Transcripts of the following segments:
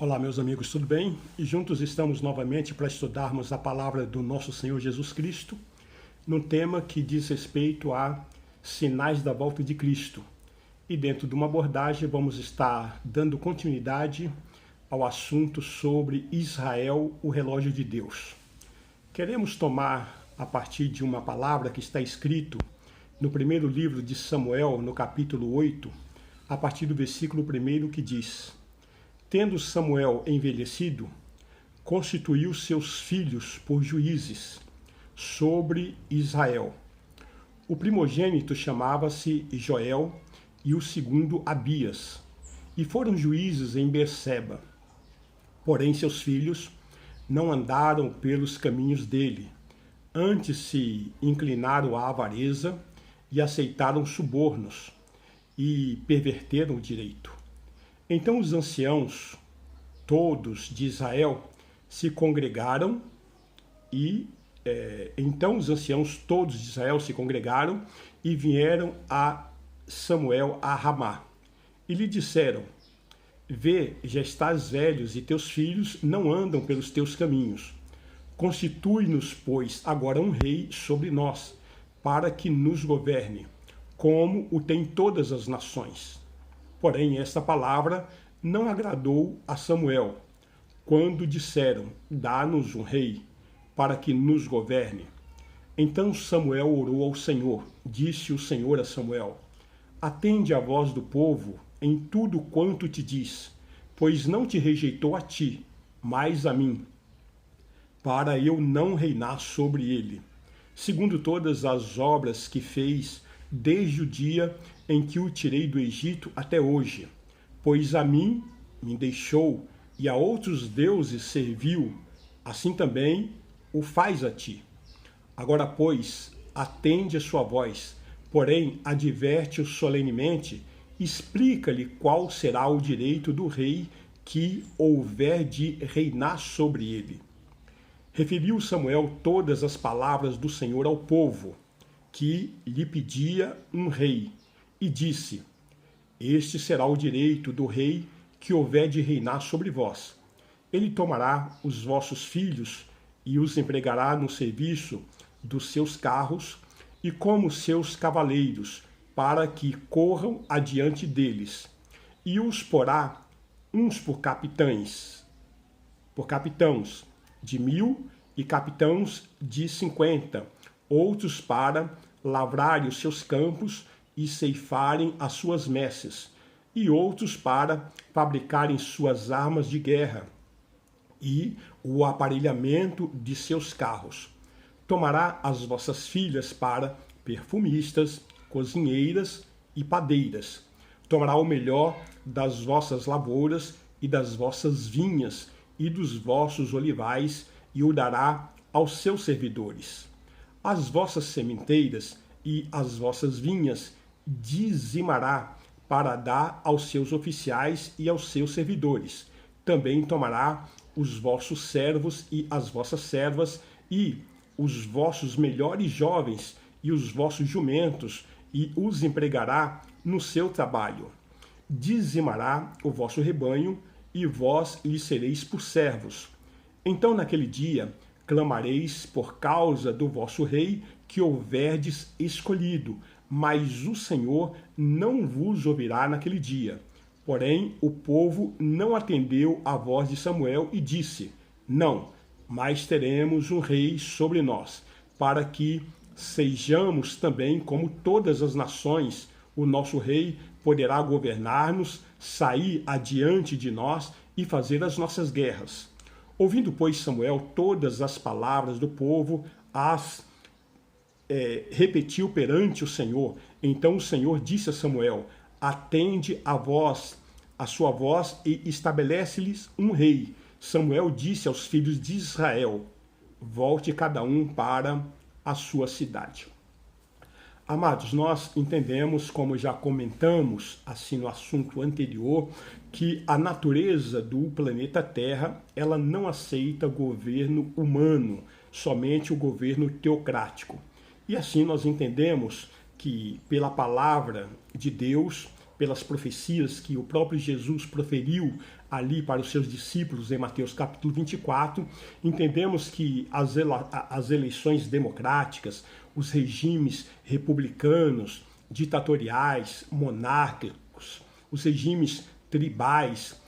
Olá, meus amigos, tudo bem? E juntos estamos novamente para estudarmos a palavra do nosso Senhor Jesus Cristo, num tema que diz respeito a sinais da volta de Cristo. E dentro de uma abordagem vamos estar dando continuidade ao assunto sobre Israel, o relógio de Deus. Queremos tomar a partir de uma palavra que está escrito no primeiro livro de Samuel, no capítulo 8, a partir do versículo 1 que diz: Tendo Samuel envelhecido, constituiu seus filhos por juízes sobre Israel. O primogênito chamava-se Joel e o segundo Abias, e foram juízes em Berseba. Porém, seus filhos não andaram pelos caminhos dele, antes se inclinaram à avareza e aceitaram subornos e perverteram o direito. Então os anciãos todos de Israel se congregaram e vieram a Samuel a Ramá e lhe disseram: Vê, já estás velhos e teus filhos não andam pelos teus caminhos. Constitui-nos, pois, agora um rei sobre nós, para que nos governe, como o tem todas as nações. Porém, esta palavra não agradou a Samuel, quando disseram: Dá-nos um rei, para que nos governe. Então Samuel orou ao Senhor. Disse o Senhor a Samuel: Atende à voz do povo em tudo quanto te diz, pois não te rejeitou a ti, mas a mim, para eu não reinar sobre ele, segundo todas as obras que fez desde o dia em que o tirei do Egito até hoje. Pois a mim me deixou e a outros deuses serviu, assim também o faz a ti. Agora, pois, atende a sua voz, porém adverte-o solenemente, explica-lhe qual será o direito do rei que houver de reinar sobre ele. Referiu Samuel todas as palavras do Senhor ao povo, que lhe pedia um rei, e disse: Este será o direito do rei que houver de reinar sobre vós. Ele tomará os vossos filhos e os empregará no serviço dos seus carros e como seus cavaleiros, para que corram adiante deles, e os porá uns por capitães de 1000 e capitãos de 50, outros para lavrarem os seus campos e ceifarem as suas messes, e outros para fabricarem suas armas de guerra e o aparelhamento de seus carros. Tomará as vossas filhas para perfumistas, cozinheiras e padeiras. Tomará o melhor das vossas lavouras e das vossas vinhas e dos vossos olivais e o dará aos seus servidores. As vossas sementeiras e as vossas vinhas dizimará para dar aos seus oficiais e aos seus servidores. Também tomará os vossos servos e as vossas servas e os vossos melhores jovens e os vossos jumentos e os empregará no seu trabalho. Dizimará o vosso rebanho e vós lhe sereis por servos. Então naquele dia clamareis por causa do vosso rei que houverdes escolhido, mas o Senhor não vos ouvirá naquele dia. Porém, o povo não atendeu à voz de Samuel e disse: Não, mas teremos um rei sobre nós, para que sejamos também como todas as nações. O nosso rei poderá governar-nos, sair adiante de nós e fazer as nossas guerras. Ouvindo, pois, Samuel todas as palavras do povo, repetiu perante o Senhor. Então o Senhor disse a Samuel: Atende a sua voz e estabelece-lhes um rei. Samuel disse aos filhos de Israel: Volte cada um para a sua cidade. Amados, nós entendemos, como já comentamos assim no assunto anterior, que a natureza do planeta Terra, ela não aceita governo humano, somente o governo teocrático. E assim nós entendemos que pela palavra de Deus, pelas profecias que o próprio Jesus proferiu ali para os seus discípulos em Mateus capítulo 24, entendemos que as eleições democráticas, os regimes republicanos, ditatoriais, monárquicos, os regimes tribais,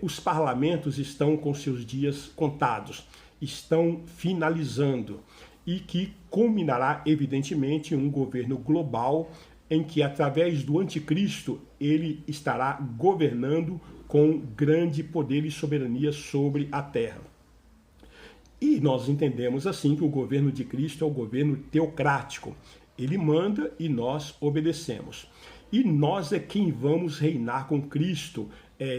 os parlamentos estão com seus dias contados, estão finalizando, e que culminará, evidentemente, em um governo global em que, através do anticristo, ele estará governando com grande poder e soberania sobre a terra. E nós entendemos assim que o governo de Cristo é o governo teocrático. Ele manda e nós obedecemos. E nós é quem vamos reinar com Cristo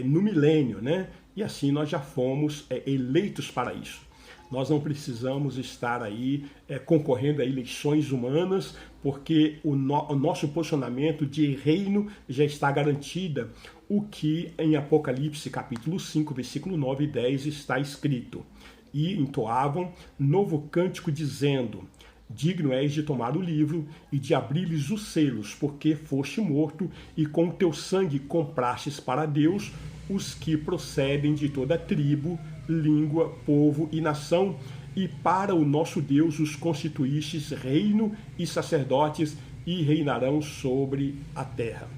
no milênio, né? E assim nós já fomos eleitos para isso. Nós não precisamos estar aí concorrendo a eleições humanas, porque o nosso posicionamento de reino já está garantida, o que em Apocalipse capítulo 5, versículo 9 e 10 está escrito. E entoavam novo cântico dizendo: digno és de tomar o livro e de abrir-lhes os selos, porque foste morto e com teu sangue comprastes para Deus os que procedem de toda tribo, língua, povo e nação, e para o nosso Deus os constituístes reino e sacerdotes, e reinarão sobre a terra.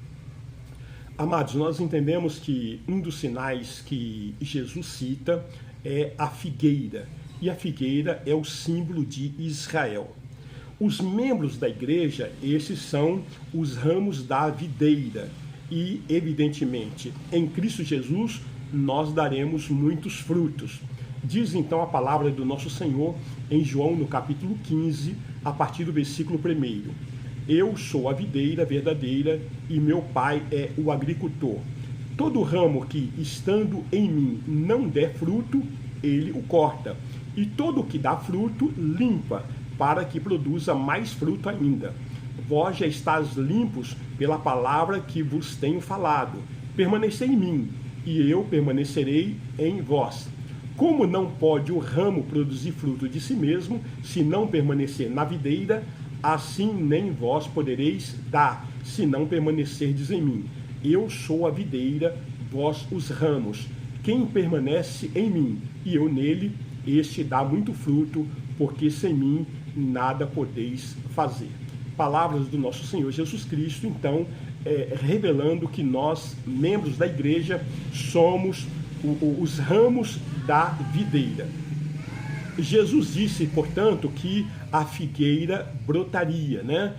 Amados, nós entendemos que um dos sinais que Jesus cita é a figueira, e a figueira é o símbolo de Israel. Os membros da igreja, esses são os ramos da videira, e, evidentemente, em Cristo Jesus, nós daremos muitos frutos. Diz então a palavra do nosso Senhor em João, no capítulo 15, a partir do versículo 1. Eu sou a videira verdadeira e meu Pai é o agricultor. Todo ramo que, estando em mim, não der fruto, ele o corta. E todo o que dá fruto, limpa, para que produza mais fruto ainda. Vós já estáis limpos pela palavra que vos tenho falado. Permanecei em mim, e eu permanecerei em vós. Como não pode o ramo produzir fruto de si mesmo, se não permanecer na videira, assim nem vós podereis dar, se não permanecerdes em mim. Eu sou a videira, vós os ramos. Quem permanece em mim e eu nele, este dá muito fruto, porque sem mim nada podeis fazer. Palavras do nosso Senhor Jesus Cristo, então, revelando que nós, membros da igreja, somos os ramos da videira. Jesus disse, portanto, que a figueira brotaria, né?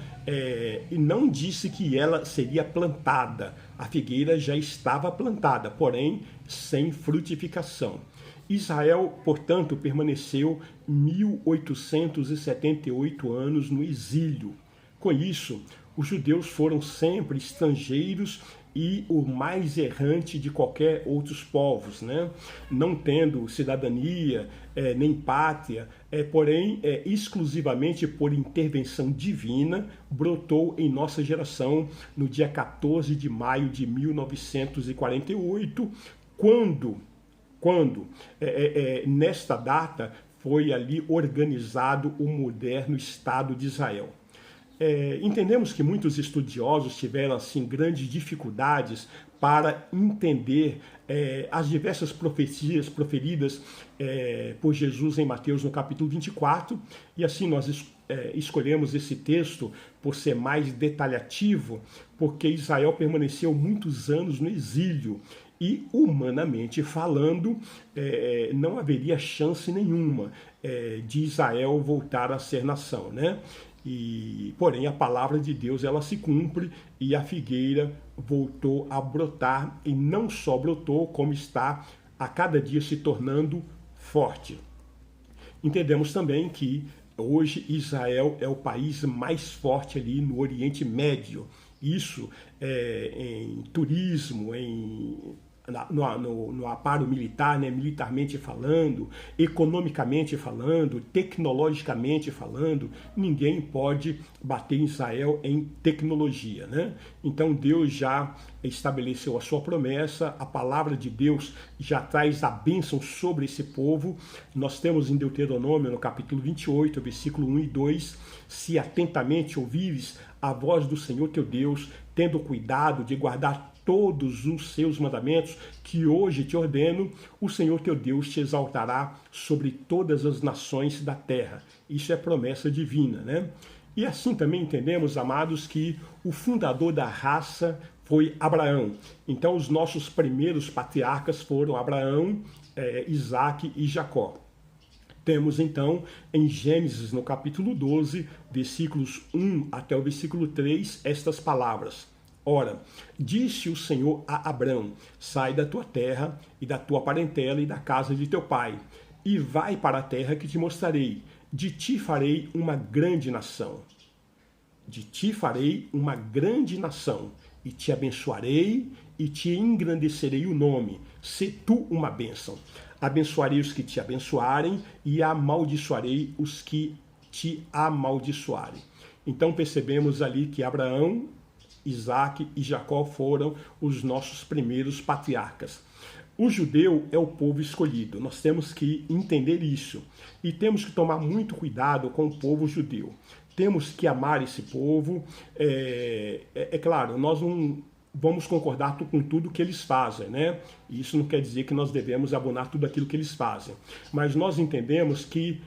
E não disse que ela seria plantada. A figueira já estava plantada, porém sem frutificação. Israel, portanto, permaneceu 1878 anos no exílio. Com isso, os judeus foram sempre estrangeiros e o mais errante de qualquer outros povos, né? Não tendo cidadania, nem pátria, porém, exclusivamente por intervenção divina, brotou em nossa geração no dia 14 de maio de 1948, quando nesta data foi ali organizado o moderno Estado de Israel. Entendemos que muitos estudiosos tiveram assim grandes dificuldades para entender as diversas profecias proferidas por Jesus em Mateus no capítulo 24, e assim nós escolhemos esse texto por ser mais detalhativo, porque Israel permaneceu muitos anos no exílio e, humanamente falando, não haveria chance nenhuma de Israel voltar a ser nação, né? Porém, a palavra de Deus ela se cumpre e a figueira voltou a brotar, e não só brotou, como está a cada dia se tornando forte. Entendemos também que hoje Israel é o país mais forte ali no Oriente Médio. Isso em turismo, no aparo militar, né, militarmente falando, economicamente falando, tecnologicamente falando, ninguém pode bater em Israel em tecnologia, né? Então Deus já estabeleceu a sua promessa, a palavra de Deus já traz a bênção sobre esse povo. Nós temos em Deuteronômio, no capítulo 28, versículo 1 e 2, se atentamente ouvires a voz do Senhor teu Deus, tendo cuidado de guardar todos os seus mandamentos que hoje te ordeno, o Senhor teu Deus te exaltará sobre todas as nações da terra. Isso é promessa divina, né? E assim também entendemos, amados, que o fundador da raça foi Abraão. Então os nossos primeiros patriarcas foram Abraão, Isaque e Jacó. Temos então em Gênesis, no capítulo 12, versículos 1 até o versículo 3, estas palavras. Ora, disse o Senhor a Abrão, sai da tua terra e da tua parentela e da casa de teu pai, e vai para a terra que te mostrarei. De ti farei uma grande nação. De ti farei uma grande nação, e te abençoarei e te engrandecerei o nome. Se tu uma bênção. Abençoarei os que te abençoarem e amaldiçoarei os que te amaldiçoarem. Então percebemos ali que Abraão, Isaque e Jacó foram os nossos primeiros patriarcas. O judeu é o povo escolhido. Nós temos que entender isso. E temos que tomar muito cuidado com o povo judeu. Temos que amar esse povo. É claro, nós não vamos concordar com tudo que eles fazem, né? Isso não quer dizer que nós devemos abonar tudo aquilo que eles fazem. Mas nós entendemos que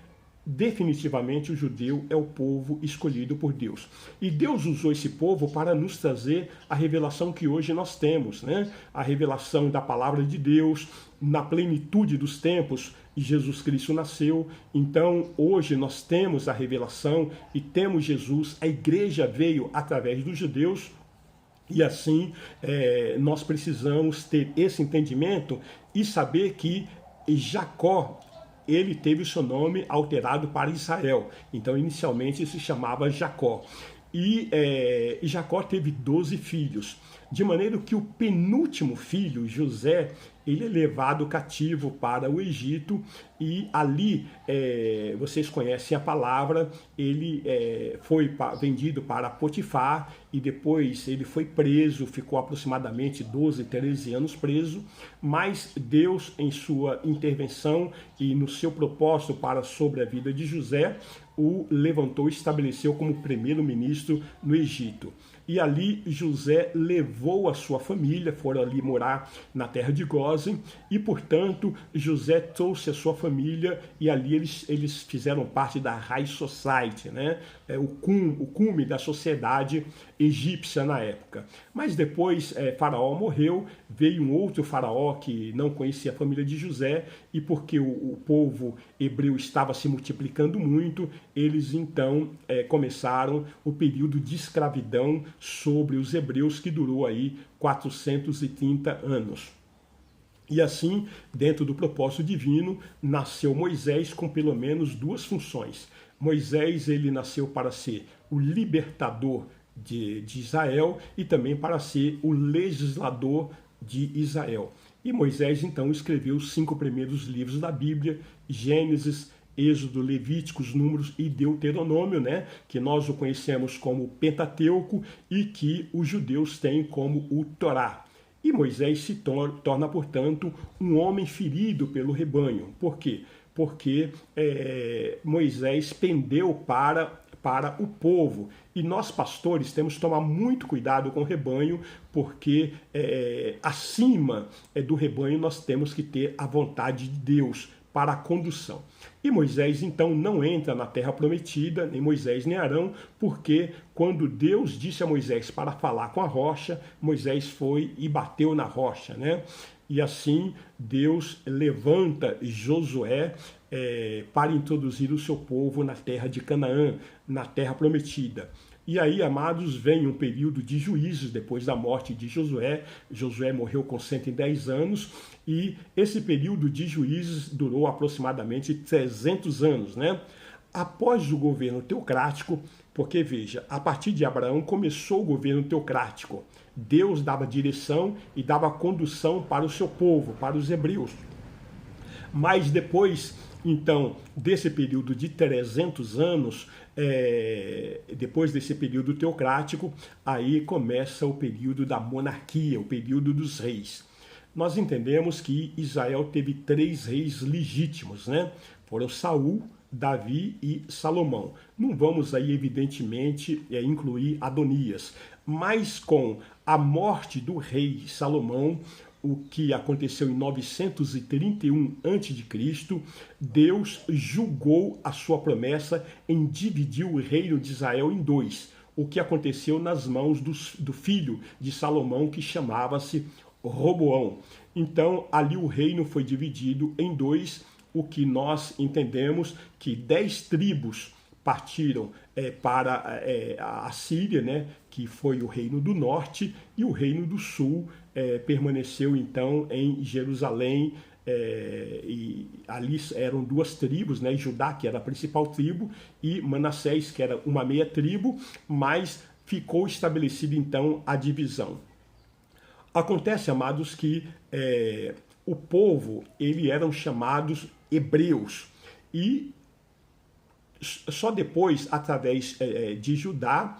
definitivamente o judeu é o povo escolhido por Deus. E Deus usou esse povo para nos trazer a revelação que hoje nós temos, né? A revelação da palavra de Deus, na plenitude dos tempos, Jesus Cristo nasceu. Então, hoje nós temos a revelação e temos Jesus. A igreja veio através dos judeus. E assim, nós precisamos ter esse entendimento e saber que Jacó, ele teve o seu nome alterado para Israel. Então, inicialmente, se chamava Jacó. E Jacó teve 12 filhos. De maneira que o penúltimo filho, José, ele é levado cativo para o Egito e ali, vocês conhecem a palavra, ele foi vendido para Potifar e depois ele foi preso, ficou aproximadamente 12, 13 anos preso, mas Deus, em sua intervenção e no seu propósito sobre a vida de José, o levantou e estabeleceu como primeiro-ministro no Egito. E ali José levou a sua família, foram ali morar na terra de Gósen, e portanto José trouxe a sua família e ali eles fizeram parte da High Society, né? O cume da sociedade egípcia na época. Mas depois Faraó morreu, veio um outro faraó que não conhecia a família de José, e porque o povo hebreu estava se multiplicando muito, eles então começaram o período de escravidão sobre os hebreus, que durou aí 430 anos. E assim, dentro do propósito divino, nasceu Moisés com pelo menos duas funções. Moisés, ele nasceu para ser o libertador de Israel e também para ser o legislador de Israel. E Moisés, então, escreveu os 5 primeiros livros da Bíblia, Gênesis, Êxodo, Levíticos, Números e Deuteronômio, né? Que nós o conhecemos como Pentateuco e que os judeus têm como o Torá. E Moisés se torna, portanto, um homem ferido pelo rebanho. Por quê? Porque Moisés pendeu para o povo. E nós, pastores, temos que tomar muito cuidado com o rebanho, porque acima do rebanho nós temos que ter a vontade de Deus para a condução. E Moisés, então, não entra na terra prometida, nem Moisés nem Arão, porque quando Deus disse a Moisés para falar com a rocha, Moisés foi e bateu na rocha, né? E assim Deus levanta Josué para introduzir o seu povo na terra de Canaã, na terra prometida. E aí, amados, vem um período de juízos depois da morte de Josué. Josué morreu com 110 anos e esse período de juízes durou aproximadamente 300 anos, né? Após o governo teocrático, porque veja, a partir de Abraão começou o governo teocrático. Deus dava direção e dava condução para o seu povo, para os hebreus. Mas depois, então, desse período de 300 anos, depois desse período teocrático, aí começa o período da monarquia, o período dos reis. Nós entendemos que Israel teve 3 reis legítimos, né? Foram Saul, Davi e Salomão. Não vamos aí, evidentemente, incluir Adonias, mas com A morte do rei Salomão, o que aconteceu em 931 a.C., Deus julgou a sua promessa em dividir o reino de Israel em dois, o que aconteceu nas mãos do filho de Salomão, que chamava-se Roboão. Então, ali o reino foi dividido em dois, o que nós entendemos que 10 tribos partiram para a Síria, né, que foi o reino do norte, e o reino do sul permaneceu então em Jerusalém, e ali eram 2 tribos, né, Judá, que era a principal tribo, e Manassés, que era uma meia tribo, mas ficou estabelecida então a divisão. Acontece, amados, que o povo, eram chamados hebreus, e só depois, através de Judá,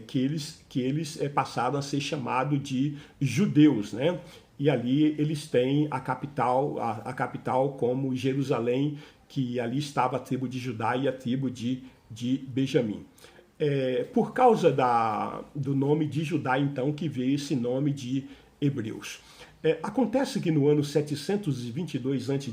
que eles passaram a ser chamados de judeus, né? E ali eles têm a capital como Jerusalém, que ali estava a tribo de Judá e a tribo de Benjamim. Por causa do nome de Judá, então, que veio esse nome de hebreus. Acontece que no ano 722 a.C.,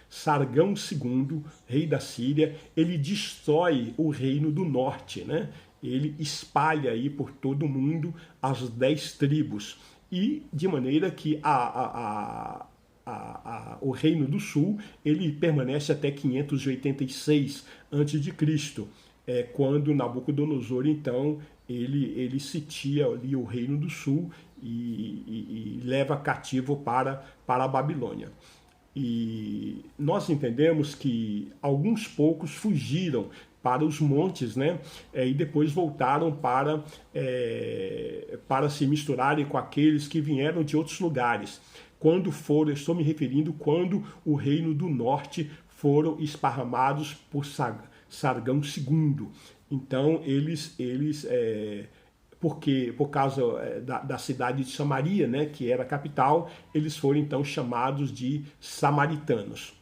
Sargão II, rei da Síria, ele destrói o reino do norte, né? Ele espalha aí por todo o mundo as 10 tribos, e de maneira que o reino do sul ele permanece até 586 a.C., quando Nabucodonosor, então, ele sitia ali o reino do sul e leva cativo para a Babilônia. E nós entendemos que alguns poucos fugiram para os montes, né? E depois voltaram para se misturarem com aqueles que vieram de outros lugares. Quando foram, estou me referindo quando o reino do norte foram esparramados por Sargão II. Então porque por causa da cidade de Samaria, né, que era a capital, eles foram então chamados de samaritanos.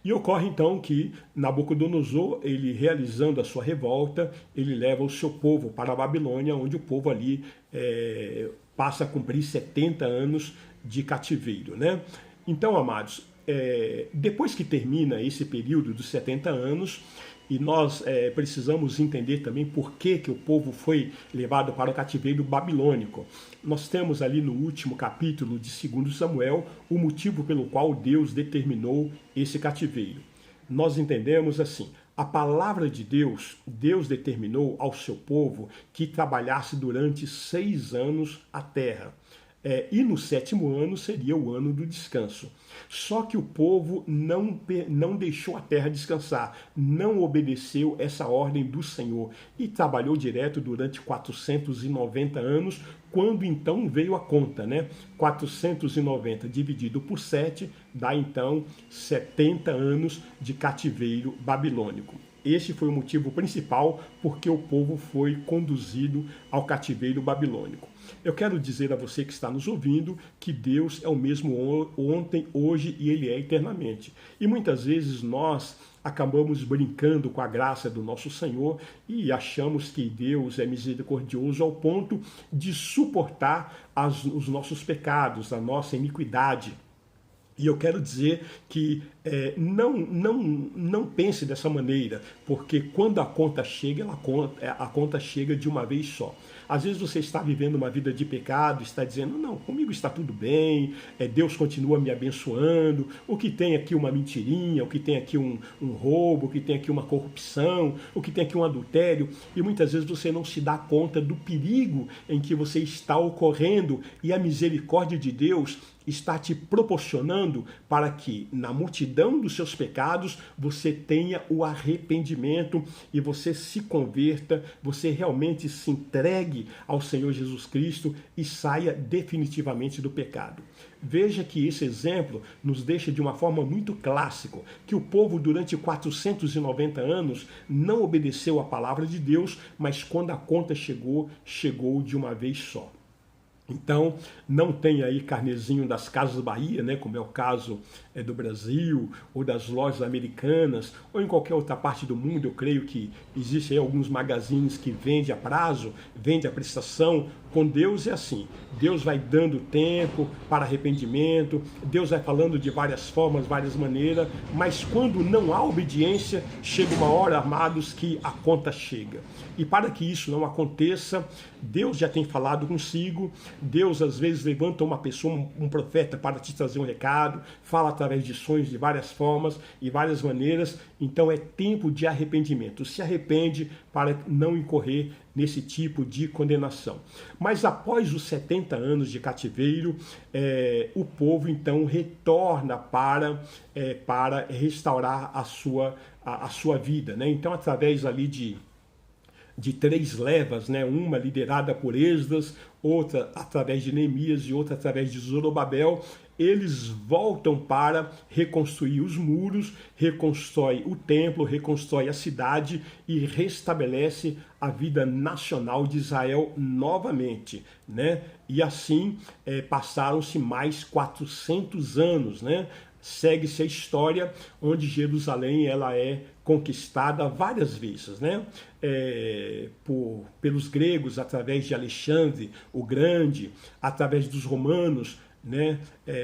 E ocorre então que Nabucodonosor, ele realizando a sua revolta, ele leva o seu povo para a Babilônia, onde o povo ali passa a cumprir 70 anos de cativeiro, né? Então, amados, depois que termina esse período dos 70 anos, e nós precisamos entender também por que o povo foi levado para o cativeiro babilônico. Nós temos ali no último capítulo de 2 Samuel o motivo pelo qual Deus determinou esse cativeiro. Nós entendemos assim: a palavra de Deus determinou ao seu povo que trabalhasse durante 6 anos a terra. E no 7º ano seria o ano do descanso. Só que o povo não deixou a terra descansar, não obedeceu essa ordem do Senhor e trabalhou direto durante 490 anos, quando então veio a conta, né? 490 dividido por 7 dá então 70 anos de cativeiro babilônico. Este foi o motivo principal porque o povo foi conduzido ao cativeiro babilônico. Eu quero dizer a você que está nos ouvindo que Deus é o mesmo ontem, hoje e Ele é eternamente. E muitas vezes nós acabamos brincando com a graça do nosso Senhor e achamos que Deus é misericordioso ao ponto de suportar os nossos pecados, a nossa iniquidade. E eu quero dizer que não pense dessa maneira, porque quando a conta chega, a conta chega de uma vez só. Às vezes você está vivendo uma vida de pecado, está dizendo, não, comigo está tudo bem, Deus continua me abençoando, o que tem aqui uma mentirinha, o que tem aqui um roubo, o que tem aqui uma corrupção, o que tem aqui um adultério, e muitas vezes você não se dá conta do perigo em que você está ocorrendo, e a misericórdia de Deus está te proporcionando para que na multidão dos seus pecados você tenha o arrependimento e você se converta, você realmente se entregue ao Senhor Jesus Cristo e saia definitivamente do pecado. Veja que esse exemplo nos deixa de uma forma muito clássica, que o povo durante 490 anos não obedeceu à palavra de Deus, mas quando a conta chegou, chegou de uma vez só. Então, não tem aí carnezinho das Casas Bahia, né, como é o caso do Brasil, ou das lojas americanas, ou em qualquer outra parte do mundo. Eu creio que existem aí alguns magazines que vendem a prazo, vendem a prestação Com Deus é assim, Deus vai dando tempo para arrependimento, Deus vai falando de várias formas, várias maneiras, mas quando não há obediência, chega uma hora, amados, que a conta chega. E para que isso não aconteça, Deus já tem falado consigo, Deus às vezes levanta uma pessoa, um profeta para te trazer um recado, fala através de sonhos de várias formas e várias maneiras, então é tempo de arrependimento. Se arrepende para não incorrer nesse tipo de condenação. Mas após os 70 anos de cativeiro, o povo então retorna para restaurar a sua vida, né? Então, através ali de 3 levas, né? Uma liderada por Esdras, outra através de Neemias e outra através de Zorobabel, eles voltam para reconstruir os muros, reconstrói o templo, reconstrói a cidade e restabelece a vida nacional de Israel novamente, né? E assim passaram-se mais 400 anos, né? Segue-se a história onde Jerusalém ela é conquistada várias vezes, né? Pelos gregos, através de Alexandre o Grande, através dos romanos, né?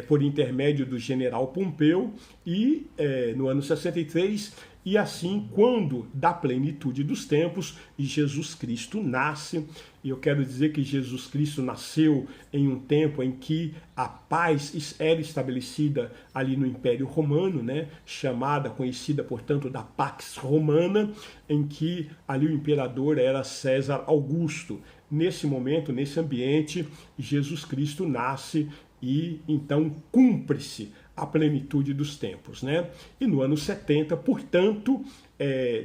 Por intermédio do general Pompeu, e no ano 63, e assim, quando da plenitude dos tempos, Jesus Cristo nasce. E eu quero dizer que Jesus Cristo nasceu em um tempo em que a paz era estabelecida ali no Império Romano, né? Conhecida, portanto, da Pax Romana, em que ali o imperador era César Augusto. Nesse momento, nesse ambiente, Jesus Cristo nasce e então cumpre-se a plenitude dos tempos, né? E no ano 70, portanto,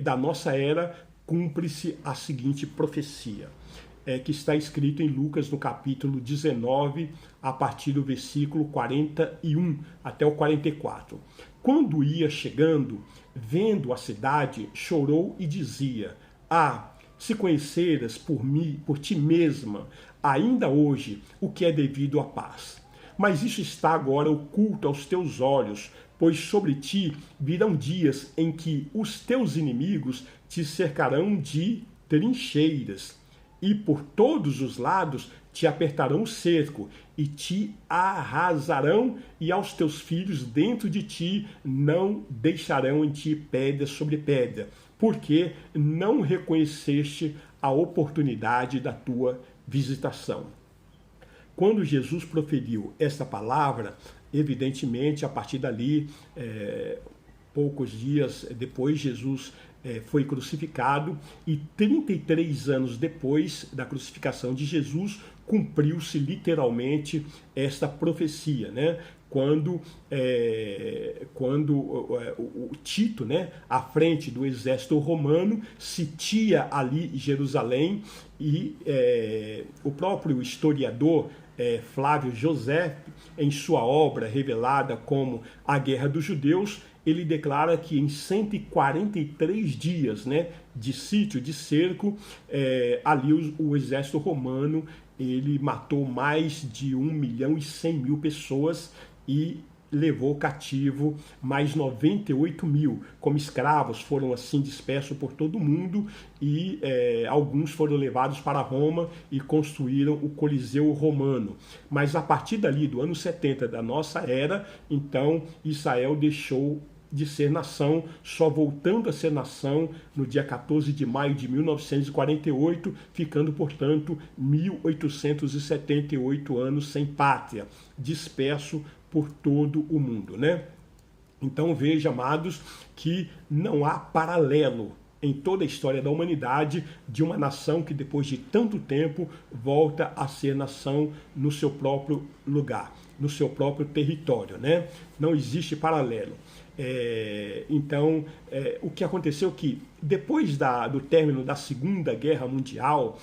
da nossa era, cumpre-se a seguinte profecia, que está escrito em Lucas, no capítulo 19, a partir do versículo 41 até o 44. Quando ia chegando, vendo a cidade, chorou e dizia: se conheceras por ti mesma, ainda hoje, o que é devido à paz. Mas isso está agora oculto aos teus olhos, pois sobre ti virão dias em que os teus inimigos te cercarão de trincheiras, e por todos os lados te apertarão o cerco, e te arrasarão, e aos teus filhos dentro de ti não deixarão em ti pedra sobre pedra, porque não reconheceste a oportunidade da tua visitação. Quando Jesus proferiu esta palavra, evidentemente, a partir dali, poucos dias depois, Jesus foi crucificado, e 33 anos depois da crucificação de Jesus, cumpriu-se literalmente esta profecia, né? Quando o Tito, né, à frente do exército romano, sitia ali Jerusalém, e o próprio historiador Flávio José, em sua obra revelada como A Guerra dos Judeus, ele declara que em 143 dias, né, de sítio, de cerco, ali o exército romano ele matou mais de 1.100.000 pessoas e levou cativo mais 98.000 como escravos. Foram assim dispersos por todo o mundo, e alguns foram levados para Roma e construíram o Coliseu Romano. Mas a partir dali, do ano 70 da nossa era, então Israel deixou de ser nação, só voltando a ser nação no dia 14 de maio de 1948, ficando, portanto, 1878 anos sem pátria, disperso por todo o mundo, né? Então veja, amados, que não há paralelo em toda a história da humanidade de uma nação que depois de tanto tempo volta a ser nação no seu próprio lugar, no seu próprio território, né? Não existe paralelo. Então, o que aconteceu é que depois do término da Segunda Guerra Mundial,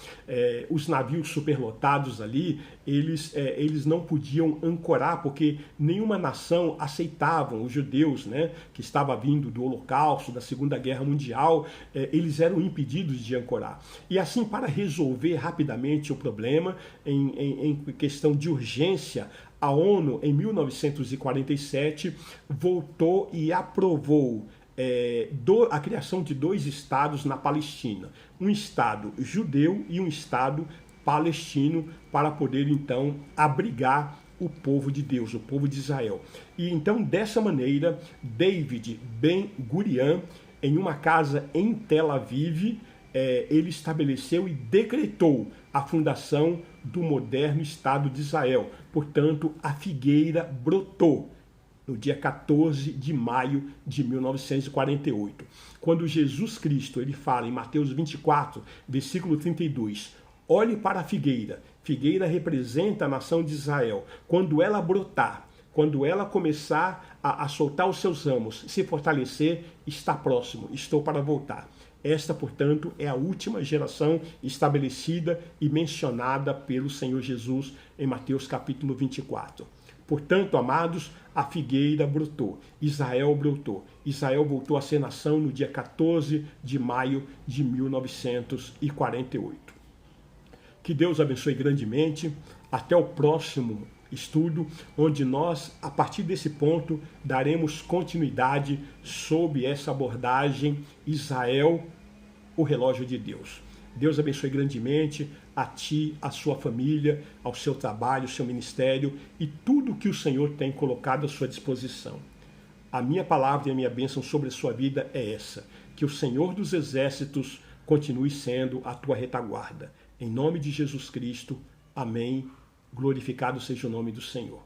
os navios superlotados ali, eles não podiam ancorar, porque nenhuma nação aceitava os judeus, né, que estava vindo do Holocausto, da Segunda Guerra Mundial, eles eram impedidos de ancorar. E assim, para resolver rapidamente o problema, em questão de urgência, a ONU, em 1947, voltou e aprovou a criação de 2 estados na Palestina. Um estado judeu e um estado palestino para poder então abrigar o povo de Deus, o povo de Israel. E então dessa maneira, David Ben-Gurion, em uma casa em Tel Aviv, ele estabeleceu e decretou a fundação do moderno Estado de Israel. Portanto, a figueira brotou no dia 14 de maio de 1948. Quando Jesus Cristo ele fala em Mateus 24, versículo 32, olhe para a figueira. Figueira representa a nação de Israel. Quando ela brotar, quando ela começar a soltar os seus ramos, se fortalecer, está próximo, estou para voltar. Esta, portanto, é a última geração estabelecida e mencionada pelo Senhor Jesus em Mateus capítulo 24. Portanto, amados, a figueira brotou, Israel brotou. Israel voltou a ser nação no dia 14 de maio de 1948. Que Deus abençoe grandemente. Até o próximo estudo, onde nós, a partir desse ponto, daremos continuidade sob essa abordagem Israel, o relógio de Deus. Deus abençoe grandemente a ti, a sua família, ao seu trabalho, ao seu ministério e tudo que o Senhor tem colocado à sua disposição. A minha palavra e a minha bênção sobre a sua vida é essa, que o Senhor dos Exércitos continue sendo a tua retaguarda. Em nome de Jesus Cristo, amém. Glorificado seja o nome do Senhor.